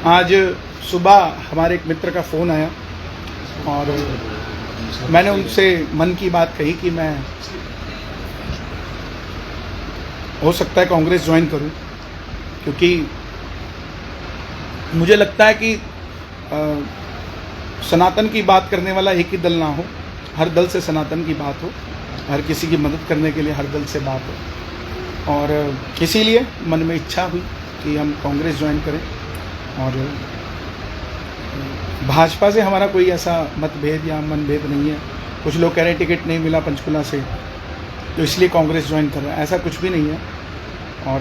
आज सुबह हमारे एक मित्र का फ़ोन आया और मैंने उनसे मन की बात कही कि मैं हो सकता है कांग्रेस ज्वाइन करूं, क्योंकि मुझे लगता है कि सनातन की बात करने वाला एक ही दल ना हो, हर दल से सनातन की बात हो, हर किसी की मदद करने के लिए हर दल से बात हो। और इसीलिए मन में इच्छा हुई कि हम कांग्रेस ज्वाइन करें। और भाजपा से हमारा कोई ऐसा मतभेद या मनभेद नहीं है। कुछ लोग कह रहे हैं टिकट नहीं मिला पंचकुला से तो इसलिए कांग्रेस ज्वाइन कर रहा है, ऐसा कुछ भी नहीं है। और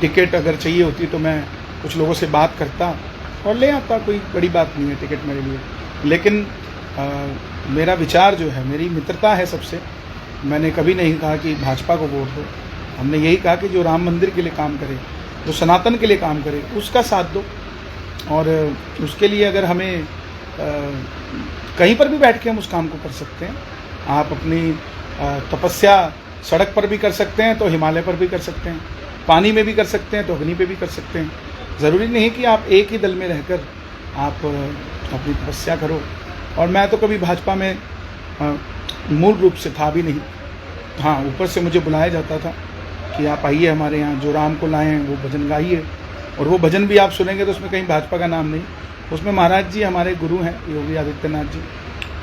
टिकट अगर चाहिए होती तो मैं कुछ लोगों से बात करता और ले आता, कोई बड़ी बात नहीं है टिकट मेरे लिए। लेकिन मेरा विचार जो है, मेरी मित्रता है सबसे। मैंने कभी नहीं कहा कि भाजपा को वोट दो, हमने यही कहा कि जो राम मंदिर के लिए काम करे, जो सनातन के लिए काम करे, उसका साथ दो। और उसके लिए अगर हमें कहीं पर भी बैठ के हम उस काम को कर सकते हैं। आप अपनी तपस्या सड़क पर भी कर सकते हैं तो हिमालय पर भी कर सकते हैं, पानी में भी कर सकते हैं तो अग्नि पे भी कर सकते हैं। ज़रूरी नहीं कि आप एक ही दल में रहकर आप अपनी तपस्या करो। और मैं तो कभी भाजपा में मूल रूप से था भी नहीं। हाँ, ऊपर से मुझे बुलाया जाता था कि आप आइए हमारे यहाँ, जो राम को लाए हैं वो भजन गाइए। और वो भजन भी आप सुनेंगे तो उसमें कहीं भाजपा का नाम नहीं, उसमें महाराज जी हमारे गुरु हैं योगी आदित्यनाथ जी,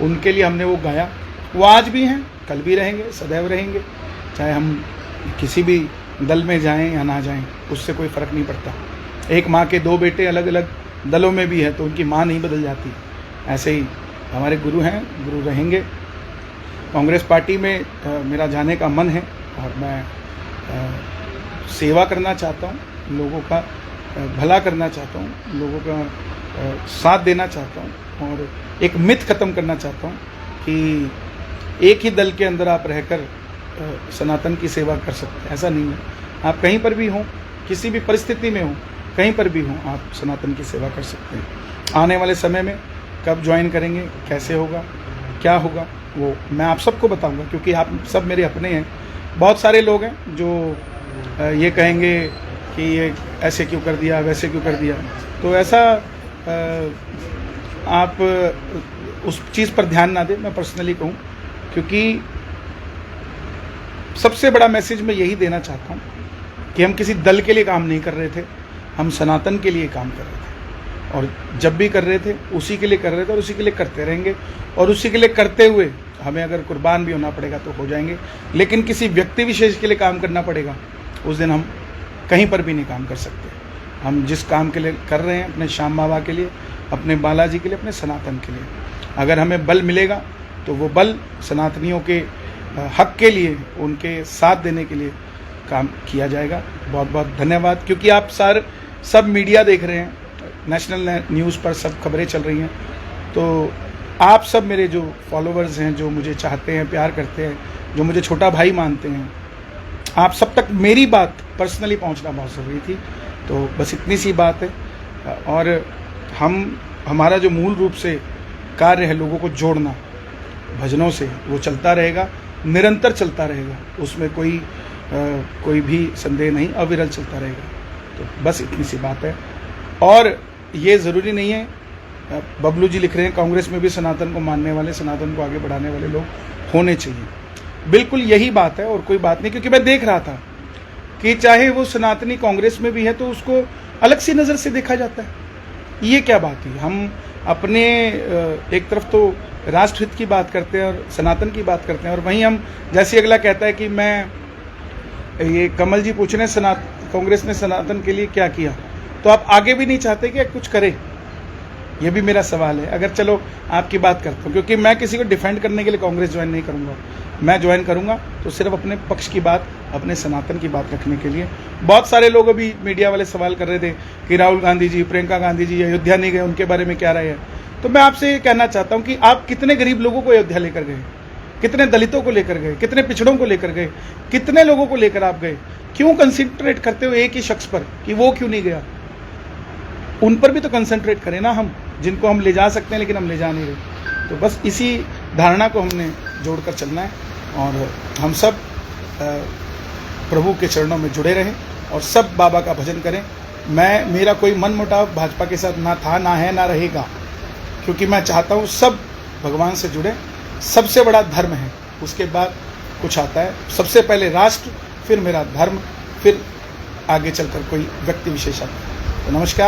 उनके लिए हमने वो गाया। वो आज भी हैं, कल भी रहेंगे, सदैव रहेंगे। चाहे हम किसी भी दल में जाएं या ना जाएं, उससे कोई फ़र्क नहीं पड़ता। एक माँ के दो बेटे अलग अलग दलों में भी है तो उनकी माँ नहीं बदल जाती। ऐसे ही हमारे गुरु हैं, गुरु रहेंगे। कांग्रेस पार्टी में मेरा जाने का मन है और मैं सेवा करना चाहता हूँ, लोगों का भला करना चाहता हूँ, लोगों का साथ देना चाहता हूँ। और एक मिथ ख़त्म करना चाहता हूँ कि एक ही दल के अंदर आप रहकर सनातन की सेवा कर सकते हैं, ऐसा नहीं है। आप कहीं पर भी हों, किसी भी परिस्थिति में हों, कहीं पर भी हों, आप सनातन की सेवा कर सकते हैं। आने वाले समय में कब ज्वाइन करेंगे, कैसे होगा, क्या होगा, वो मैं आप सबको बताऊंगा, क्योंकि आप सब मेरे अपने हैं। बहुत सारे लोग हैं जो ये कहेंगे कि ये ऐसे क्यों कर दिया, वैसे क्यों कर दिया। तो ऐसा आप उस चीज़ पर ध्यान ना दें, मैं पर्सनली कहूँ। क्योंकि सबसे बड़ा मैसेज मैं यही देना चाहता हूँ कि हम किसी दल के लिए काम नहीं कर रहे थे, हम सनातन के लिए काम कर रहे थे। और जब भी कर रहे थे उसी के लिए कर रहे थे और उसी के लिए करते रहेंगे। और उसी के लिए करते हुए हमें अगर कुर्बान भी होना पड़ेगा तो हो जाएंगे। लेकिन किसी व्यक्ति विशेष के लिए काम करना पड़ेगा, उस दिन हम कहीं पर भी नहीं काम कर सकते। हम जिस काम के लिए कर रहे हैं, अपने श्याम बाबा के लिए, अपने बालाजी के लिए, अपने सनातन के लिए, अगर हमें बल मिलेगा तो वो बल सनातनियों के हक के लिए, उनके साथ देने के लिए काम किया जाएगा। बहुत बहुत धन्यवाद। क्योंकि आप सब मीडिया देख रहे हैं, नेशनल न्यूज़ पर सब खबरें चल रही हैं, तो आप सब मेरे जो फॉलोअर्स हैं, जो मुझे चाहते हैं, प्यार करते हैं, जो मुझे छोटा भाई मानते हैं, आप सब तक मेरी बात पर्सनली पहुंचना बहुत ज़रूरी थी। तो बस इतनी सी बात है। और हमारा जो मूल रूप से कार्य है लोगों को जोड़ना भजनों से, वो चलता रहेगा, निरंतर चलता रहेगा, उसमें कोई भी संदेह नहीं, अविरल चलता रहेगा। तो बस इतनी सी बात है। और ये ज़रूरी नहीं है, बबलू जी लिख रहे हैं कांग्रेस में भी सनातन को मानने वाले, सनातन को आगे बढ़ाने वाले लोग होने चाहिए। बिल्कुल यही बात है और कोई बात नहीं। क्योंकि मैं देख रहा था कि चाहे वो सनातनी कांग्रेस में भी है तो उसको अलग सी नज़र से देखा जाता है। ये क्या बात है? हम अपने एक तरफ तो राष्ट्रहित की बात करते हैं और सनातन की बात करते हैं, और वहीं हम, जैसे अगला कहता है कि मैं, ये कमल जी पूछ रहे हैं कांग्रेस ने सनातन के लिए क्या किया, तो आप आगे भी नहीं चाहते कि कुछ करे? ये भी मेरा सवाल है। अगर चलो आपकी बात करता हूँ, क्योंकि मैं किसी को डिफेंड करने के लिए कांग्रेस ज्वाइन नहीं करूँगा। मैं ज्वाइन करूँगा तो सिर्फ अपने पक्ष की बात, अपने सनातन की बात रखने के लिए। बहुत सारे लोग अभी मीडिया वाले सवाल कर रहे थे कि राहुल गांधी जी, प्रियंका गांधी जी अयोध्या नहीं गए, उनके बारे में क्या राय है। तो मैं आपसे ये कहना चाहता हूँ कि आप कितने गरीब लोगों को अयोध्या लेकर गए, कितने दलितों को लेकर गए, कितने पिछड़ों को लेकर गए, कितने लोगों को लेकर आप गए? क्यों कंसंट्रेट करते हो एक ही शख्स पर कि वो क्यों नहीं गया? उन पर भी तो कंसंट्रेट करें ना हम, जिनको हम ले जा सकते हैं लेकिन हम ले जा नहीं रहे। तो बस इसी धारणा को हमने जोड़कर चलना है और हम सब प्रभु के चरणों में जुड़े रहें और सब बाबा का भजन करें। मेरा कोई मन मुटाव भाजपा के साथ ना था, ना है, ना रहेगा, क्योंकि मैं चाहता हूँ सब भगवान से जुड़े। सबसे बड़ा धर्म है, उसके बाद कुछ आता है। सबसे पहले राष्ट्र, फिर मेरा धर्म, फिर आगे चलकर कोई व्यक्ति विशेष आता है। तो नमस्कार।